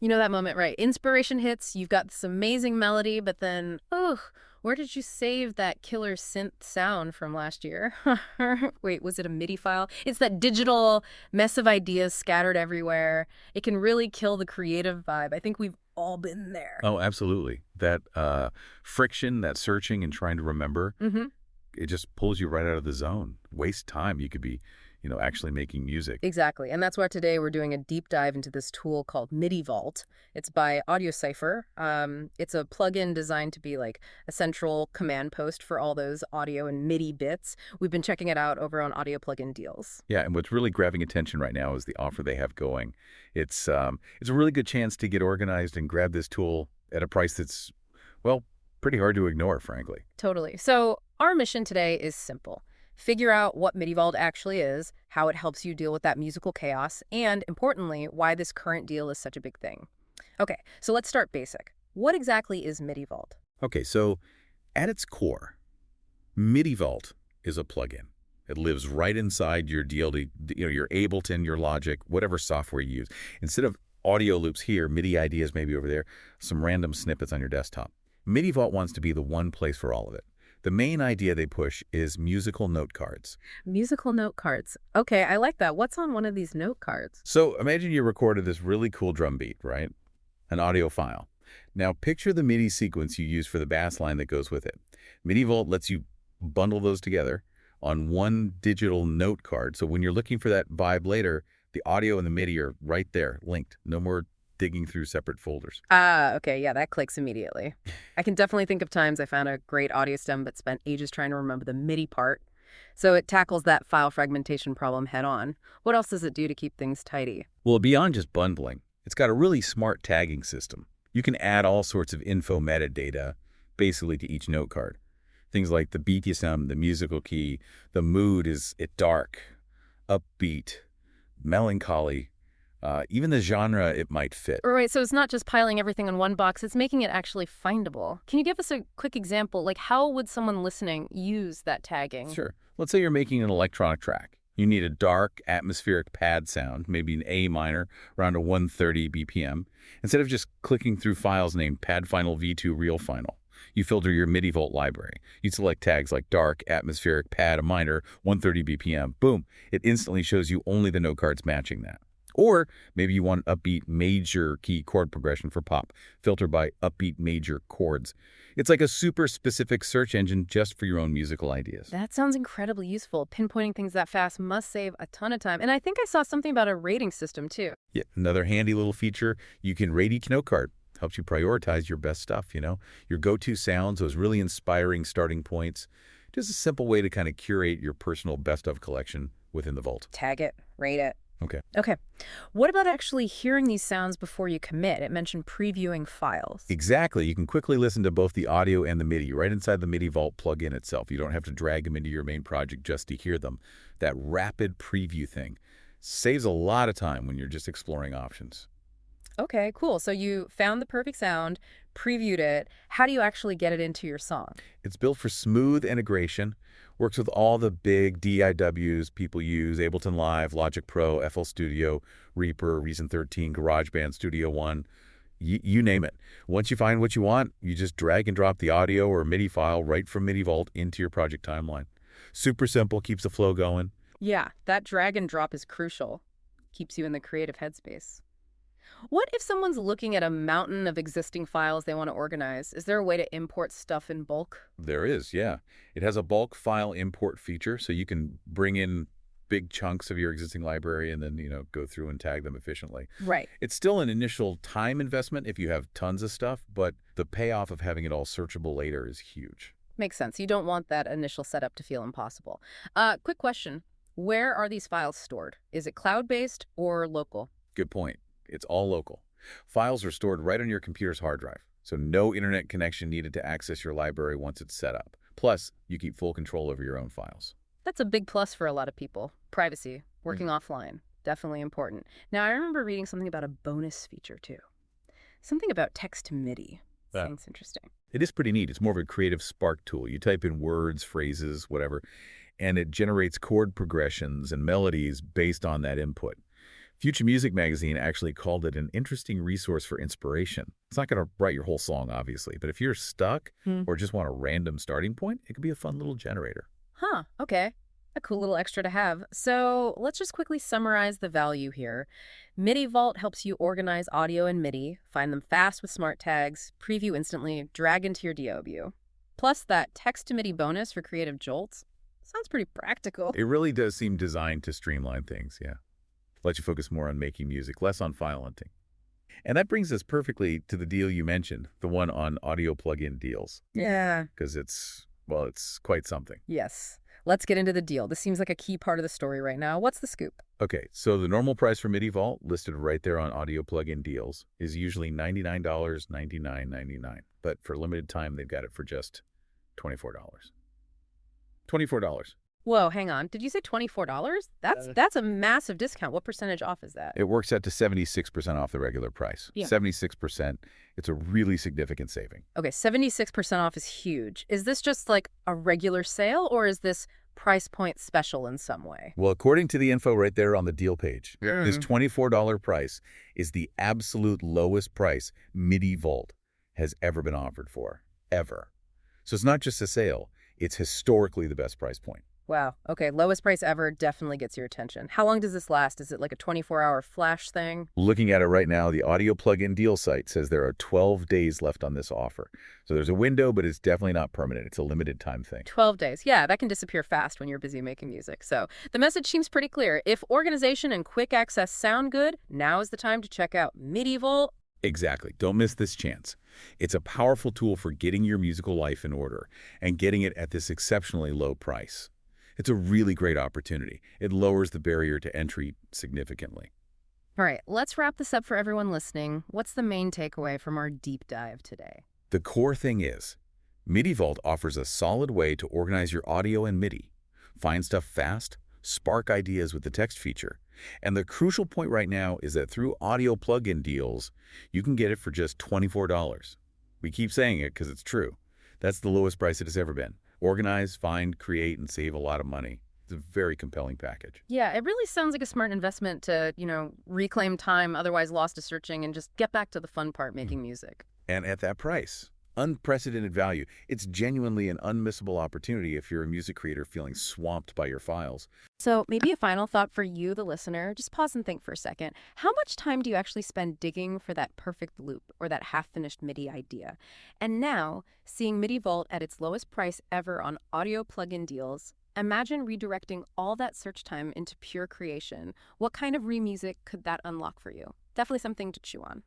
You know that moment, right? Inspiration hits, you've got this amazing melody, but then, oh, where did you save that killer synth sound from last year? Wait, was it a MIDI file? It's that digital mess of ideas scattered everywhere. It can really kill the creative vibe. I think we've all been there. Oh, absolutely. That friction, that searching and trying to remember, Mm-hmm. it just pulls you right out of the zone. Waste time. You could be, actually making music. Exactly. And that's why today we're doing a deep dive into this tool called MIDI Vault. It's by AudioCipher. It's a plugin designed to be like a central command post for all those audio and MIDI bits. We've been checking it out over on Audio Plugin Deals. Yeah, and what's really grabbing attention right now is the offer they have going. It's a really good chance to get organized and grab this tool at a price that's, well, pretty hard to ignore, frankly. Totally. So our mission today is simple. Figure out what MIDI Vault actually is, how it helps you deal with that musical chaos, and importantly, why this current deal is such a big thing. Okay, so let's start basic. What exactly is MIDI Vault? Okay, so at its core, MIDI Vault is a plugin. It lives right inside your DLD, your Ableton, your Logic, whatever software you use. Instead of audio loops here, MIDI ideas maybe over there, some random snippets on your desktop. MIDI Vault wants to be the one place for all of it. The main idea they push is musical note cards. Musical note cards. Okay, I like that. What's on one of these note cards? So imagine you recorded this really cool drum beat, right? An audio file. Now picture the MIDI sequence you use for the bass line that goes with it. MIDI Vault lets you bundle those together on one digital note card. So when you're looking for that vibe later, the audio and the MIDI are right there, linked. No more digging through separate folders. Ah, okay, yeah, that clicks immediately. I can definitely think of times I found a great audio stem but spent ages trying to remember the MIDI part. So it tackles that file fragmentation problem head on. What else does it do to keep things tidy? Well, beyond just bundling, it's got a really smart tagging system. You can add all sorts of info metadata basically to each note card. Things like the beat you sound, the musical key, the mood, is it dark, upbeat, melancholy, even the genre it might fit. Right, so it's not just piling everything in one box, it's making it actually findable. Can you give us a quick example? Like, how would someone listening use that tagging? Sure. Let's say you're making an electronic track. You need a dark, atmospheric pad sound, maybe an A minor, around a 130 BPM. Instead of just clicking through files named Pad Final V2 Real Final, you filter your MIDI Vault library. You select tags like dark, atmospheric, pad, a minor, 130 BPM. Boom. It instantly shows you only the note cards matching that. Or maybe you want upbeat major key chord progression for pop, filtered by upbeat major chords. It's like a super specific search engine just for your own musical ideas. That sounds incredibly useful. Pinpointing things that fast must save a ton of time. And I think I saw something about a rating system, too. Yeah, another handy little feature, you can rate each note card. Helps you prioritize your best stuff, your go-to sounds, those really inspiring starting points. Just a simple way to kind of curate your personal best-of collection within the Vault. Tag it, rate it. Okay. What about actually hearing these sounds before you commit? It mentioned previewing files. Exactly. You can quickly listen to both the audio and the MIDI right inside the MIDI Vault plugin itself. You don't have to drag them into your main project just to hear them. That rapid preview thing saves a lot of time when you're just exploring options. Okay, cool. So you found the perfect sound, previewed it. How do you actually get it into your song? It's built for smooth integration, works with all the big DIWs people use, Ableton Live, Logic Pro, FL Studio, Reaper, Reason 13, GarageBand, Studio One, you name it. Once you find what you want, you just drag and drop the audio or MIDI file right from MIDI Vault into your project timeline. Super simple, keeps the flow going. Yeah, that drag and drop is crucial. Keeps you in the creative headspace. What if someone's looking at a mountain of existing files they want to organize? Is there a way to import stuff in bulk? There is, yeah. It has a bulk file import feature, so you can bring in big chunks of your existing library and then, go through and tag them efficiently. Right. It's still an initial time investment if you have tons of stuff, but the payoff of having it all searchable later is huge. Makes sense. You don't want that initial setup to feel impossible. Quick question. Where are these files stored? Is it cloud-based or local? Good point. It's all local. Files are stored right on your computer's hard drive, so no internet connection needed to access your library once it's set up. Plus, you keep full control over your own files. That's a big plus for a lot of people. Privacy, working offline, definitely important. Now, I remember reading something about a bonus feature, too. Something about text-to-MIDI. Sounds interesting. It is pretty neat. It's more of a creative spark tool. You type in words, phrases, whatever, and it generates chord progressions and melodies based on that input. Future Music magazine actually called it an interesting resource for inspiration. It's not going to write your whole song, obviously, but if you're stuck Hmm. or just want a random starting point, it could be a fun little generator. Huh, okay. A cool little extra to have. So let's just quickly summarize the value here. MIDI Vault helps you organize audio and MIDI, find them fast with smart tags, preview instantly, drag into your DAW view. Plus that text-to-MIDI bonus for creative jolts. Sounds pretty practical. It really does seem designed to streamline things, yeah. Let you focus more on making music, less on file hunting. And that brings us perfectly to the deal you mentioned, the one on audio plugin deals, Yeah. because it's quite something. Yes. Let's get into the deal. This seems like a key part of the story right now. What's the scoop? Okay, so the normal price for MIDI Vault, listed right there on audio plugin deals, is usually $99.99. But for limited time, they've got it for just $24. $24. Whoa, hang on. Did you say $24? That's a massive discount. What percentage off is that? It works out to 76% off the regular price. Yeah. 76%. It's a really significant saving. Okay, 76% off is huge. Is this just like a regular sale, or is this price point special in some way? Well, according to the info right there on the deal page, Yeah. this $24 price is the absolute lowest price MIDI Vault has ever been offered for, ever. So it's not just a sale, it's historically the best price point. Wow. Okay, lowest price ever definitely gets your attention. How long does this last? Is it like a 24-hour flash thing? Looking at it right now, the audio plugin deal site says there are 12 days left on this offer. So there's a window, but it's definitely not permanent. It's a limited time thing. 12 days. Yeah, that can disappear fast when you're busy making music. So the message seems pretty clear. If organization and quick access sound good, now is the time to check out MIDI Vault. Exactly. Don't miss this chance. It's a powerful tool for getting your musical life in order and getting it at this exceptionally low price. It's a really great opportunity. It lowers the barrier to entry significantly. All right, let's wrap this up for everyone listening. What's the main takeaway from our deep dive today? The core thing is, MIDI Vault offers a solid way to organize your audio and MIDI, find stuff fast, spark ideas with the text feature. And the crucial point right now is that through audio plugin deals, you can get it for just $24. We keep saying it because it's true. That's the lowest price it has ever been. Organize, find, create, and save a lot of money. It's a very compelling package. Yeah, it really sounds like a smart investment to, reclaim time otherwise lost to searching and just get back to the fun part, making music. And at that price, unprecedented value. It's genuinely an unmissable opportunity if you're a music creator feeling swamped by your files. So maybe a final thought for you, the listener. Just pause and think for a second. How much time do you actually spend digging for that perfect loop or that half-finished MIDI idea? And now, seeing MIDI Vault at its lowest price ever on audio plugin deals, imagine redirecting all that search time into pure creation. What kind of re-music could that unlock for you? Definitely something to chew on.